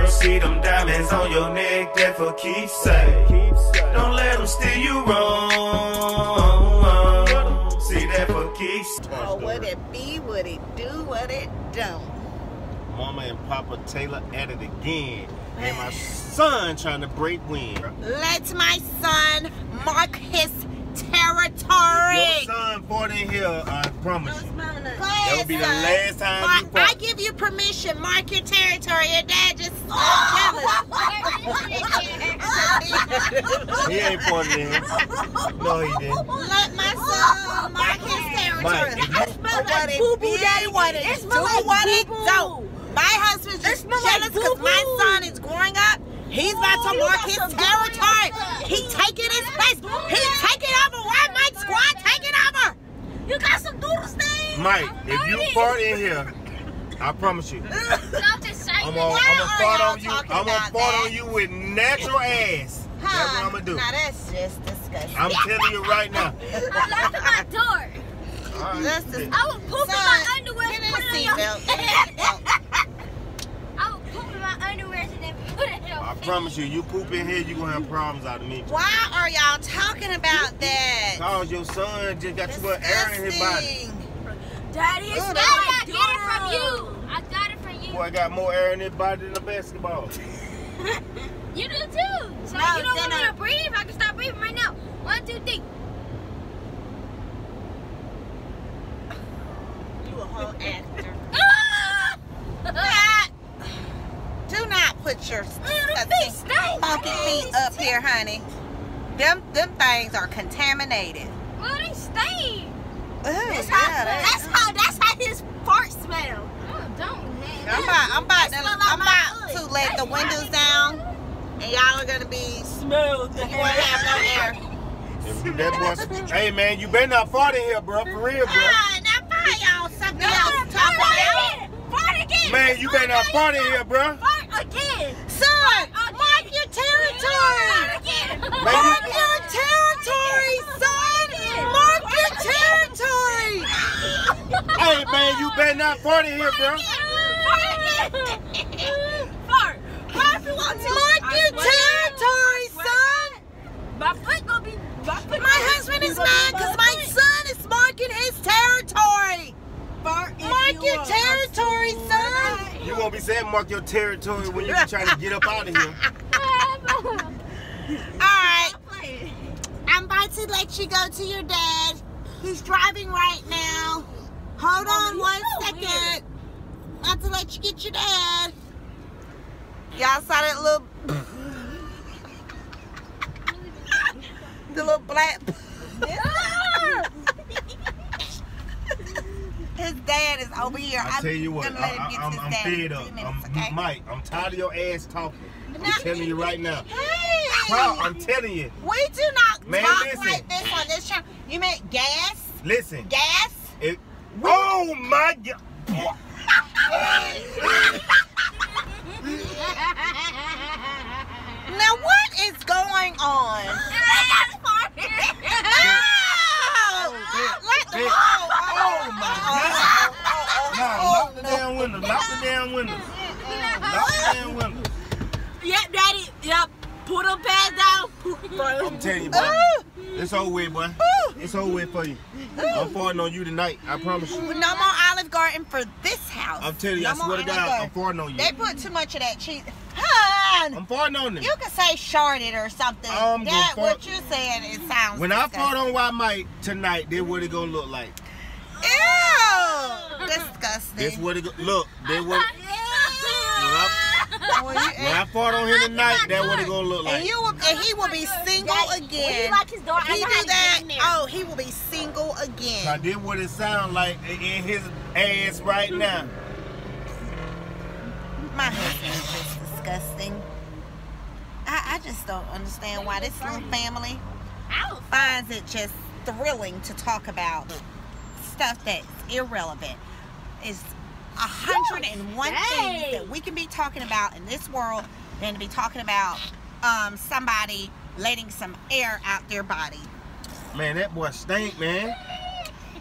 see them diamonds on your neck, that for keepsake. Don't let them steal you wrong. See that for keepsake. Oh, what it be, what it do, what it don't. Mama and Papa Taylor at it again. And my son trying to break wind. Let my son mark his territory. Your son fought in here, I promise you. That'll be the son. last time you fought. I give you permission. Mark your territory. Your dad just jealous. He ain't fought in here. No, he didn't. Let my son mark his territory. Mike, It smells like boo-boo day. What it do, what it don't. My husband's just jealous because my son is growing up. He's about to mark his territory. He taking his place. He's taking over. Why Mike Squad taking over? You got some noodles there? Mike, if you fought in here, I promise you, I'm gonna fart on you. I'm gonna fart on you with natural ass. That's what I'm gonna do. Now that's just disgusting. I'm telling you right now. I locked my door. That's disgusting. I would poop in my underwear and put it on your I would poop in my underwear and then put it on. I promise you, you poop in here, you gonna have problems out of me. Why are y'all talking about that? Cause your son just got too much air in his body. Daddy, it's not I got it from you. I got it from you. Boy, I got more air in his body than a basketball. You do too. So No, you don't want me then to breathe? I can start breathing right now. 1, 2, 3. You a whole actor. Do not put your funky feet up here, honey. Them things are contaminated. Well, they stink. Ooh, That's how his fart smell. Oh, don't, man. I'm about to let the windows down, and y'all are gonna be smooth. You won't have no air. That boy, hey man, you better not fart in here, bro. For real, bro. Now buy y'all something else to talk about. Fart again. Man, you better not fart in here, bro. Fart again. Son, mark your territory. Fart again. Mark your territory, son. Mark your territory. Hey man, you better not fart in here, bro. Fart. Fart if you want to. Mark your territory, son. My foot gonna be. My husband is mad because my son is marking his territory. Mark your territory, son. You won't be saying mark your territory when you be trying to get up out of here. Alright. I'm about to let you go to your dad. He's driving right now. Hold on 1 second. I'm about to let you get your dad. Y'all saw that little... the little black... His dad is over here. I tell you what, I'm fed up. Okay? Mike, I'm tired of your ass talking. I'm telling you right now. Hey! I'm telling you. We do not Man, talk listen. like this on this channel. You meant gas? Listen. Gas? Oh my God. Now what is going on? Oh my God. Lock the damn window. Lock the damn window. Lock the damn window. Yep, Daddy. Yep. Put them pads down. I'm telling you, boy. It's over with, boy. It's over with for you. I'm farting on you tonight. I promise you. No more Olive Garden for this house. I'm telling you, I swear to God, I'm farting on you. They put too much of that cheese. Hun! I'm farting on it. You can say shorted or something. That what you're saying, it sounds When disgusting. I fart on White Mike tonight, this what it gonna look like. Ew! Disgusting. This what it look. This what. When I fart on him tonight, that's what it gonna look like. And he will be single again. He lock his door. He do that. Oh, he will be single again. I did what it sound like in his ass right now. My husband is just disgusting. I just don't understand why this little family finds it just thrilling to talk about stuff that's irrelevant. It's 101 things that we can be talking about in this world than to be talking about somebody letting some air out their body. Man, that boy stink, man.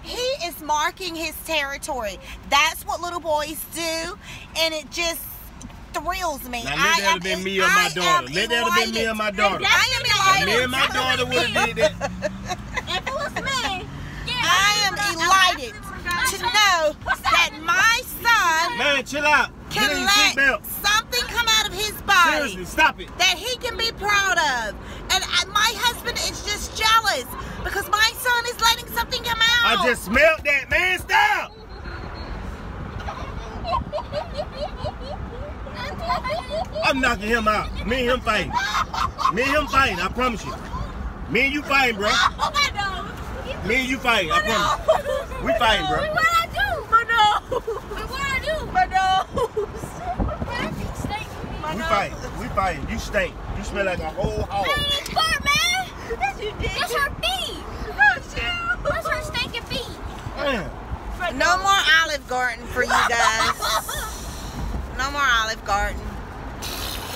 He is marking his territory. That's what little boys do, and it just thrills me. Now, let that have been me or my daughter. Let that have been me or my daughter. I am elated. Me and my daughter would have did that. If it was me, I am elated to know that my son Man, chill out. can Get in your let seatbelt. something come out of his body Seriously, stop it. that he can be proud of. And my husband is just jealous because my son is letting something come out. I just smelled that, man. Stop. I'm knocking him out. Me and him fighting. Me and him fighting, I promise you. Me and you fighting, bro. Me and you fighting, I promise. We fighting, bro. What I do? What I do? We fighting. We fighting. You stink. You smell like a whole hog. It's fart, man. That's her feet. That's her stinking feet. Man. No more Olive Garden for you guys. No more Olive Garden.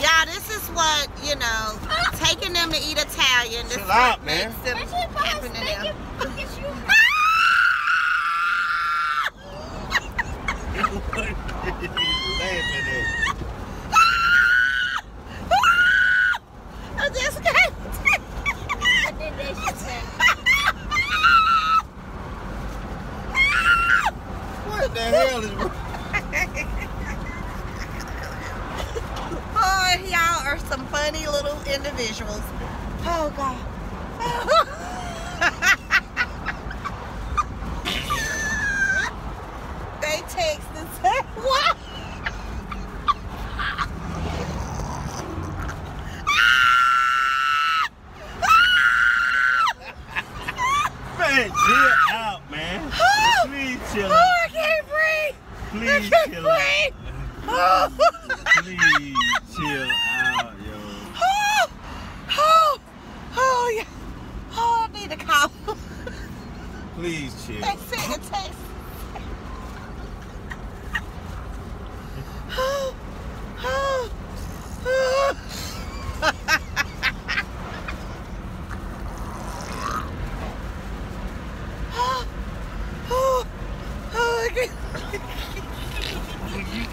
Yeah, this is what, you know, taking them to eat Italian. This Chill is what out, man. makes them happen to them. I just can't. What the hell is wrong? Oh, y'all are some funny little individuals. Oh, God. They text and say, what? Man, chill out, man. Please chill Oh, out. I can't breathe. Please I can't chill out. breathe. Oh. Please chill out, yo. Oh, yeah. Oh, I need to call. Please chill. They sent a text.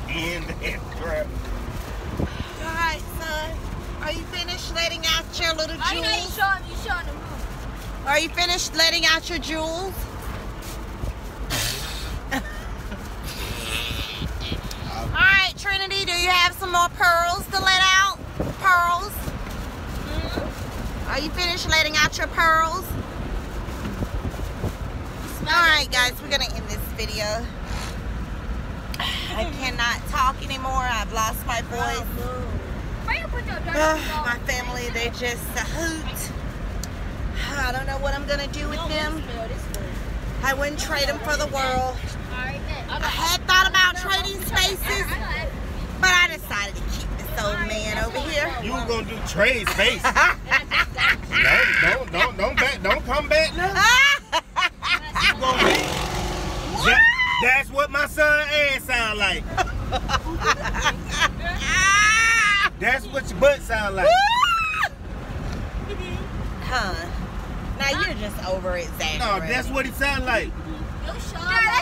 In that crap. Alright, son. Are you finished letting out your little I know you jewels? showing the room. Are you finished letting out your jewels? Alright, Trinity, do you have some more pearls to let out? Pearls? Are you finished letting out your pearls? Alright, guys, we're going to end this video. I cannot talk anymore. I've lost my voice. My family, they're just a hoot. I don't know what I'm going to do with them. I wouldn't trade them for the world. I had thought about trading spaces, but I decided to keep this old man over here. You were gonna do trade space. Don't come back now. You gonna be. That's what my son ass sound like. That's what your butt sound like. Huh. Now you're just over exaggerating. No, that's what he sound like. That's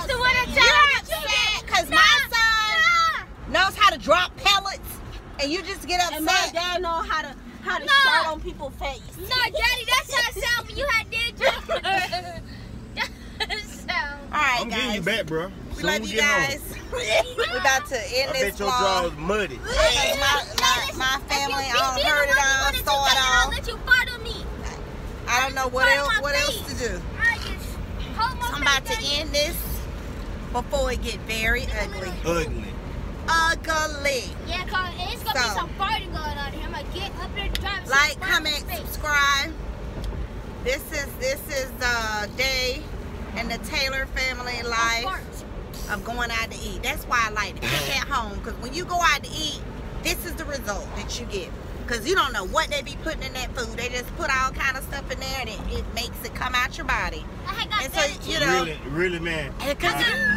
the one that You're upset because my son knows how to drop pellets and you just get upset. And my dad know how to shot on people's face. No, Daddy, that's how it sound when you had did your sound. Alright, I'm guys. getting you back, bro. We love you guys. We're about to end I this bet your vlog. draw's muddy. Because my family, I don't heard it all, saw it all. Let you bother me. I don't know what else to do. I just hold my So I'm about to end this before it get very ugly. Ugly. Ugly. Yeah, cause it's gonna So, be some fighting going on here. I'm gonna get up there and drive. Like, comment, subscribe. This is day in the Taylor family life of going out to eat. That's why I like to cook at home, because when you go out to eat, this is the result that you get. Because you don't know what they be putting in that food. They just put all kind of stuff in there and it makes it come out your body. And so, you know. Really, man.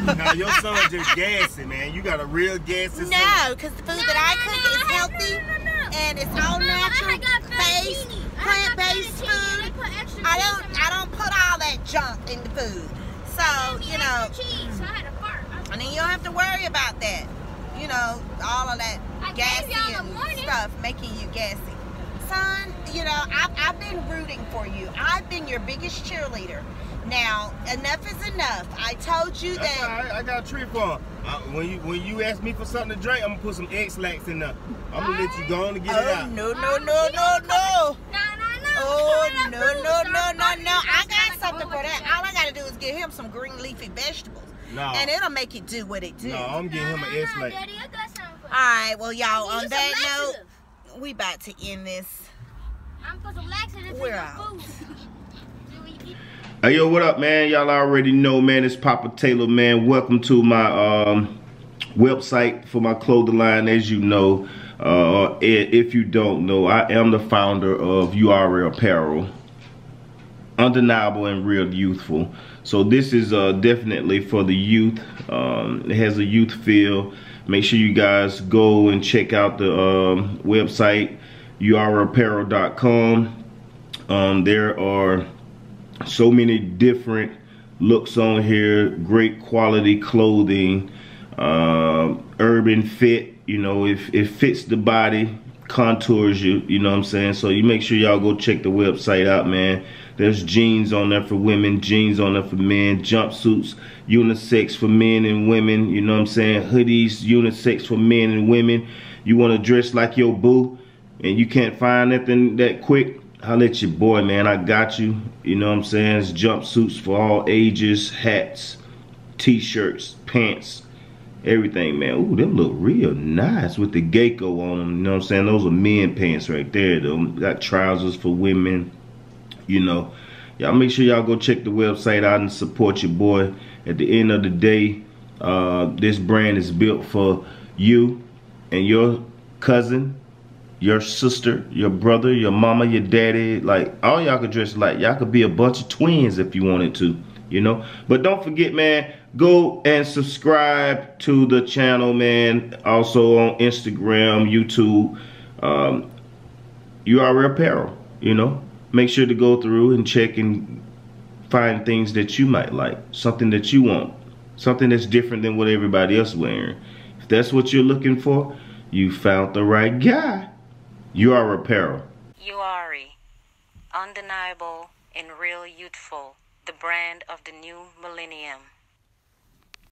Now your son just gassing, man. You got a real gassy son. No, because the food that I cook is healthy and it's all natural, plant-based food. I don't put all that junk in the food. So, you know, and then you don't have to worry about that. you know, all of that gassy y'all the and morning. stuff making you gassy. Son, you know, I've been rooting for you. I've been your biggest cheerleader. Now, enough is enough. I told you That's that. all right. I got a treat for him. When you ask me for something to drink, I'm gonna put some X-Lax in there. I'm gonna let you go on and get it Oh, out. no. No. Oh, no. I got something for that. All I gotta do is get him some green leafy vegetables. No. And it'll make it do what it do. No, I'm getting him an X-Lax. Daddy, I got something for you. Alright, well, y'all, on Need that some note, laxative. we about to end this. I'm put some laxative in We're your out. food. Hey, yo, what up, man? Y'all already know, man. It's Papa Taylor, man. Welcome to my website for my clothing line. As you know, if you don't know, I am the founder of URL Apparel. Undeniable and real youthful. So this is definitely for the youth. It has a youth feel. Make sure you guys go and check out the website, urapparel.com. There are so many different looks on here, great quality clothing, urban fit, you know, if it fits the body, contours you, you know what I'm saying? So you make sure y'all go check the website out, man. There's jeans on there for women, jeans on there for men, jumpsuits, unisex for men and women, you know what I'm saying? Hoodies, unisex for men and women. You want to dress like your boo and you can't find nothing that quick, holla at your boy, man. I got you. You know what I'm saying? It's jumpsuits for all ages, hats, t-shirts, pants, everything, man. Ooh, them look real nice with the gecko on them. You know what I'm saying? Those are men pants right there, though. Got trousers for women. You know, y'all make sure y'all go check the website out and support your boy. At the end of the day, this brand is built for you and your cousin, your sister, your brother, your mama, your daddy. Like, all y'all could dress like. Y'all could be a bunch of twins if you wanted to, you know. But don't forget, man, go and subscribe to the channel, man. Also on Instagram, YouTube, URL Apparel, you know. Make sure to go through and check and find things that you might like. Something that you want. Something that's different than what everybody else is wearing. If that's what you're looking for, you found the right guy. URL Apparel. Uari, undeniable and real youthful, the brand of the new millennium.